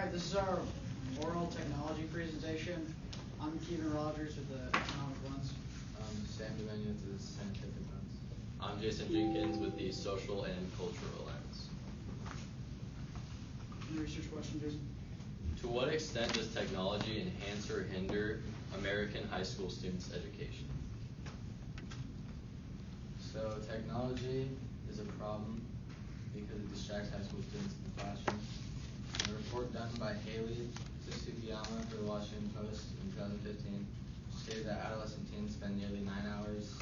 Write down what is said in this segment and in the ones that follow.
Alright, this is our oral technology presentation. I'm Kevin Rogers with the Economic Lens. I'm Sam Domenians with the Scientific Lens. I'm Jason Jenkins with the Social and Cultural Lens. Any research question, Jason? To what extent does technology enhance or hinder American high school students' education? So technology is a problem because it distracts high school students in the classroom. A report done by Haley Tsukiyama for the Washington Post in 2015 stated that adolescent teens spend nearly 9 hours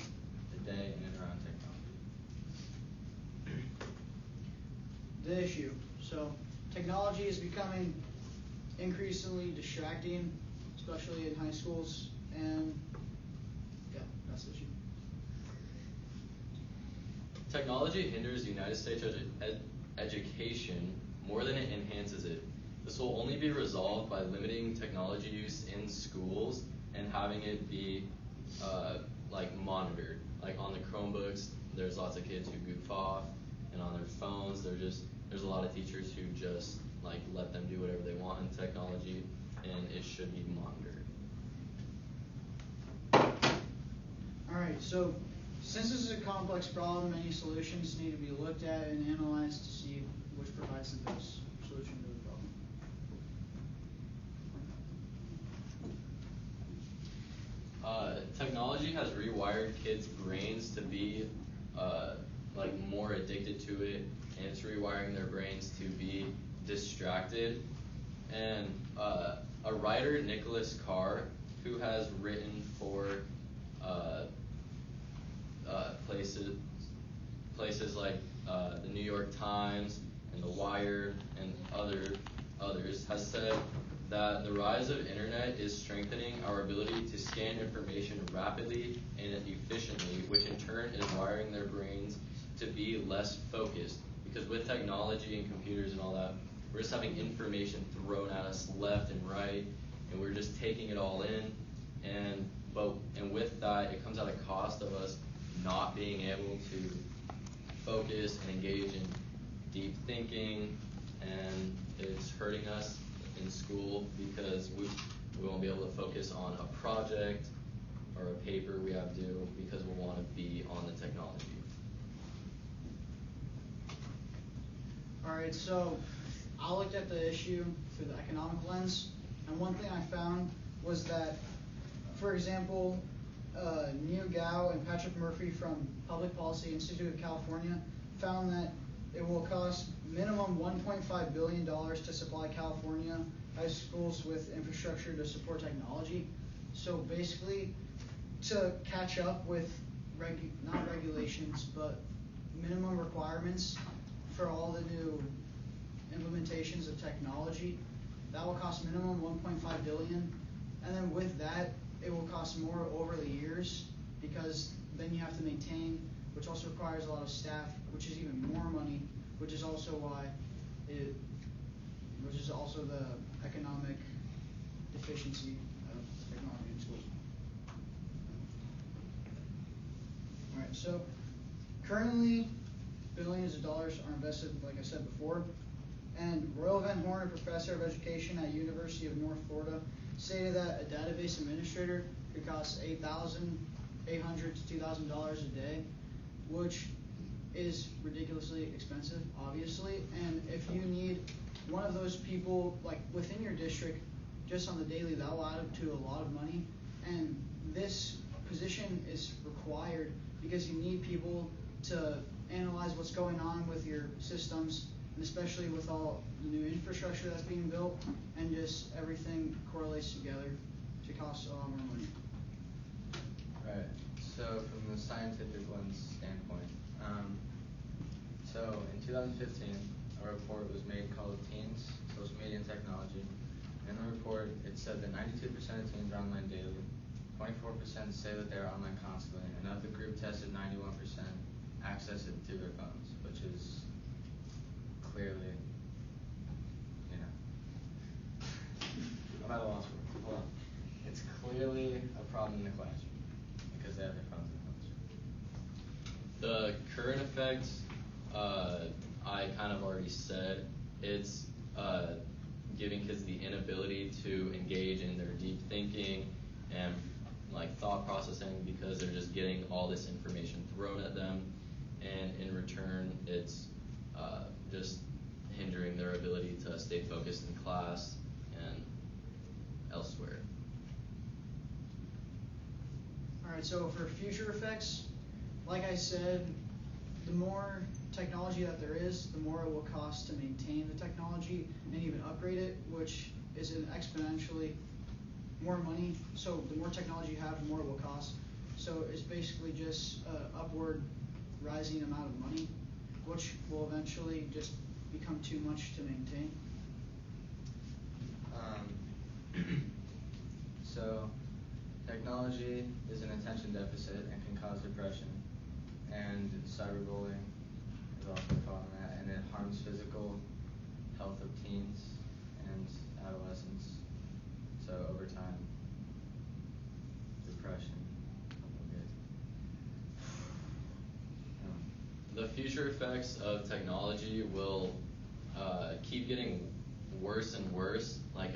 a day in and around technology. The issue. So technology is becoming increasingly distracting, especially in high schools, and yeah, that's the issue. Technology hinders United States education more than it enhances it. This will only be resolved by limiting technology use in schools and having it be monitored. Like on the Chromebooks, there's lots of kids who goof off, and on their phones, there's a lot of teachers who just let them do whatever they want in technology, and it should be monitored. Alright, so since this is a complex problem, many solutions need to be looked at and analyzed to see which provides the best solution to the problem. Technology has rewired kids' brains to be more addicted to it, and it's rewiring their brains to be distracted. And a writer, Nicholas Carr, who has written for places like the New York Times and The Wire and others, has said that the rise of internet is strengthening our ability to scan information rapidly and efficiently, which in turn is wiring their brains to be less focused. Because with technology and computers and all that, we're just having information thrown at us left and right, and we're just taking it all in. And with that, it comes at a cost of us not being able to focus and engage in deep thinking, and it's hurting us in school because we won't be able to focus on a project or a paper we have due because we'll want to be on the technology. Alright, so I looked at the issue through the economic lens, and one thing I found was that, for example, Neil Gao and Patrick Murphy from Public Policy Institute of California found that it will cost minimum $1.5 billion to supply California high schools with infrastructure to support technology. So basically, to catch up with not regulations, but minimum requirements for all the new implementations of technology, that will cost minimum $1.5 billion, and then with that, it will cost more over the years because then you have to maintain, which also requires a lot of staff, which is even more money, which is also the economic deficiency of technology in schools. Alright, so currently billions of dollars are invested, like I said before, and Royal Van Horn, a professor of education at University of North Florida, stated that a database administrator could cost $8,800 to $2,000 a day, which is ridiculously expensive, obviously. And if you need one of those people within your district, just on the daily, that will add up to a lot of money. And this position is required because you need people to analyze what's going on with your systems, and especially with all the new infrastructure that's being built, and just everything correlates together to cost a lot more money. Right. So from the scientific lens standpoint, so in 2015, a report was made called Teens, Social Media and Technology. In the report, it said that 92% of teens are online daily, 24% say that they're online constantly, and of the group tested, 91% access it through their phones, which is clearly, I'm at a loss for it. Hold on. It's clearly a problem in the classroom because they have their phones in the classroom. The current effects, I kind of already said. It's giving kids the inability to engage in their deep thinking and like thought processing because they're just getting all this information thrown at them, and in return it's just hindering their ability to stay focused in class and elsewhere. Alright, so for future effects, like I said, the more technology that there is, the more it will cost to maintain the technology and even upgrade it, which is an exponentially more money. So the more technology you have, the more it will cost. So it's basically just upward rising amount of money, which will eventually just become too much to maintain. So technology is an attention deficit and can cause depression, and cyberbullying is often called that, and it harms physical health of teens and adolescents. So over time, depression will get. The future effects of technology will keep getting worse and worse. Like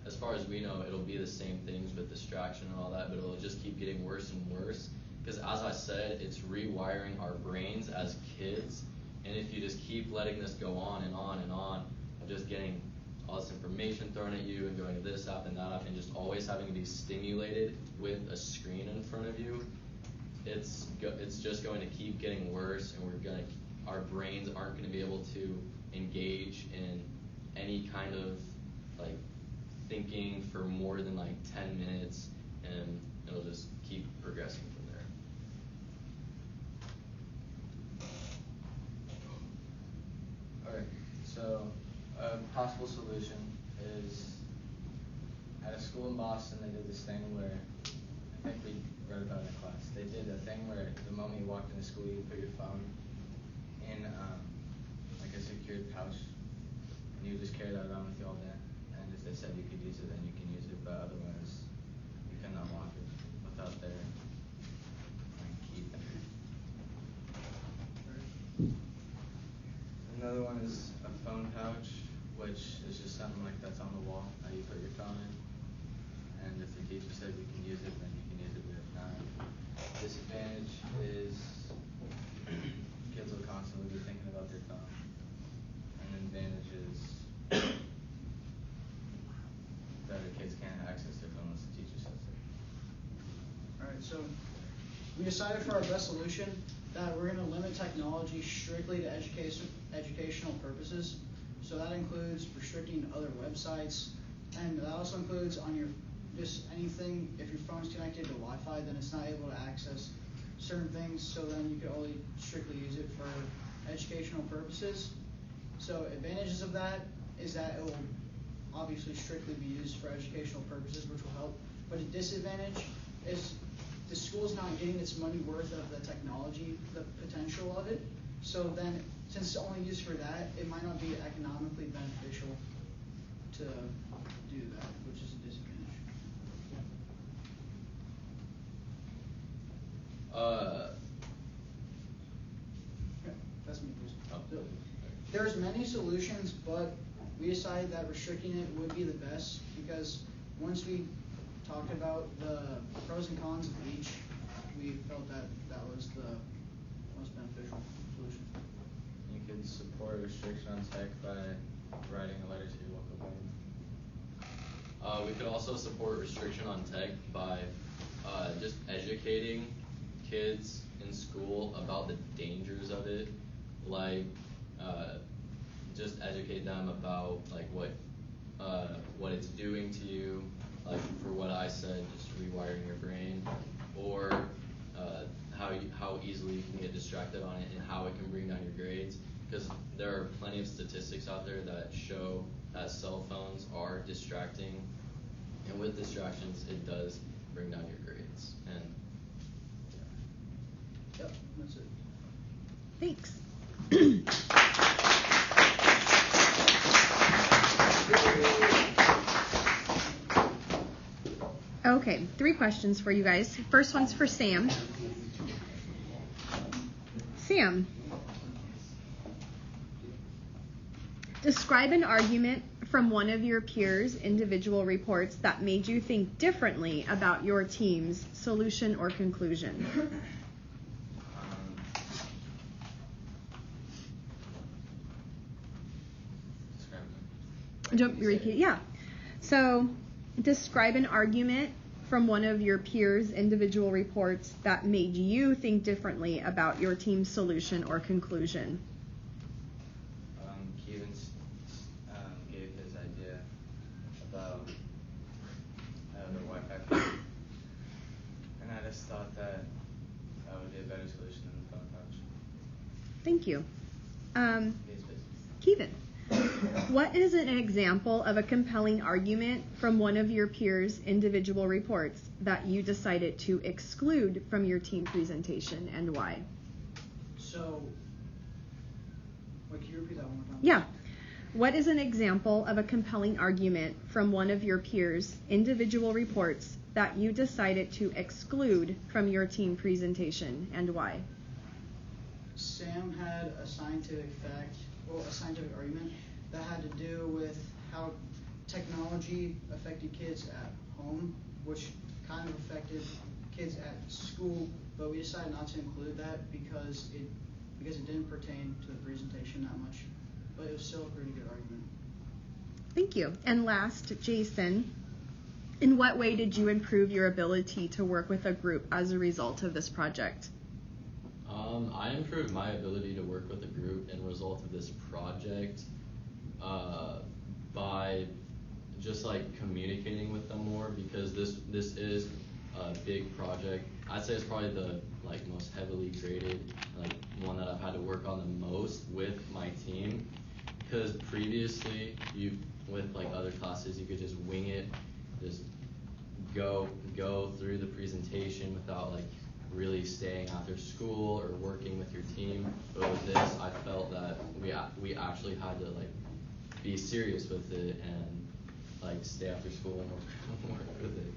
as far as we know, it'll be the same things with distraction and all that, but it'll just keep getting worse and worse. Because as I said, it's rewiring our brains as kids, and if you just keep letting this go on and on and on, of just getting all this information thrown at you and going to this app and that app and just always having to be stimulated with a screen in front of you, it's just going to keep getting worse, and our brains aren't going to be able to engage in any kind of like thinking for more than like 10 minutes, and it'll just keep progressing from there. Alright, so a possible solution is, at a school in Boston, they did this thing where, I think we read about it in class, they did a thing where the moment you walked into school, you put your phone in like a secured pouch, and you just carry that around with you all day. And as they said, you could use it, then you can use it, but otherwise you can unlock it without their key thing. Another one is a phone pouch, which is just something like that's on the wall that you put your phone in. And if the teacher says you can use it, then you can use it, but if not. Disadvantage is kids will constantly be thinking about their phone. And advantage is that the kids can't access their phone unless the teacher says it. Alright, so we decided for our best solution that we're going to limit technology strictly to educational purposes. So that includes restricting other websites, and that also includes on your just anything. If your phone's connected to Wi-Fi, then it's not able to access certain things. So then you can only strictly use it for educational purposes. So advantages of that is that it will obviously strictly be used for educational purposes, which will help. But a disadvantage is the school's not getting its money worth of the technology, the potential of it. So then, since it's only used for that, it might not be economically beneficial to do that, which is a disadvantage. Yeah, that's me. There's many solutions, but we decided that restricting it would be the best, because once we talked about the pros and cons of each, we felt that that was the most beneficial solution. You could support a restriction on tech by writing a letter to your local government. We could also support restriction on tech by just educating kids in school about the dangers of it, like just educate them about like what it's doing to you, like for what I said, just rewiring your brain, or how easily you can get distracted on it and how it can bring down your grades. Because there are plenty of statistics out there that show that cell phones are distracting, and with distractions, it does bring down your grades. And yeah. Yep, that's it. Thanks. Okay, 3 questions for you guys. First one's for Sam. Sam, describe an argument from one of your peers' individual reports that made you think differently about your team's solution or conclusion? Describe Do you want me to repeat? Yeah. So, describe an argument from one of your peers' individual reports that made you think differently about your team's solution or conclusion. Kevin gave his idea about the Wi-Fi code, and I just thought that would be a better solution than the phone pouch. Thank you. His business. Kevin, what is an example of a compelling argument from one of your peers' individual reports that you decided to exclude from your team presentation and why? So, wait, can you repeat that one more time? Yeah. What is an example of a compelling argument from one of your peers' individual reports that you decided to exclude from your team presentation and why? Sam had a scientific argument that had to do with how technology affected kids at home, which kind of affected kids at school, but we decided not to include that because it didn't pertain to the presentation that much, but it was still a pretty good argument. Thank you. And last, Jason, in what way did you improve your ability to work with a group as a result of this project? I improved my ability to work with a group in result of this project by just like communicating with them more, because this is a big project. I'd say it's probably the like most heavily graded, like one that I've had to work on the most with my team, because previously with like other classes you could just wing it, just go through the presentation without like really staying after school or working with your team. But with this, I felt that we actually had to like be serious with it and like stay after school and work with it.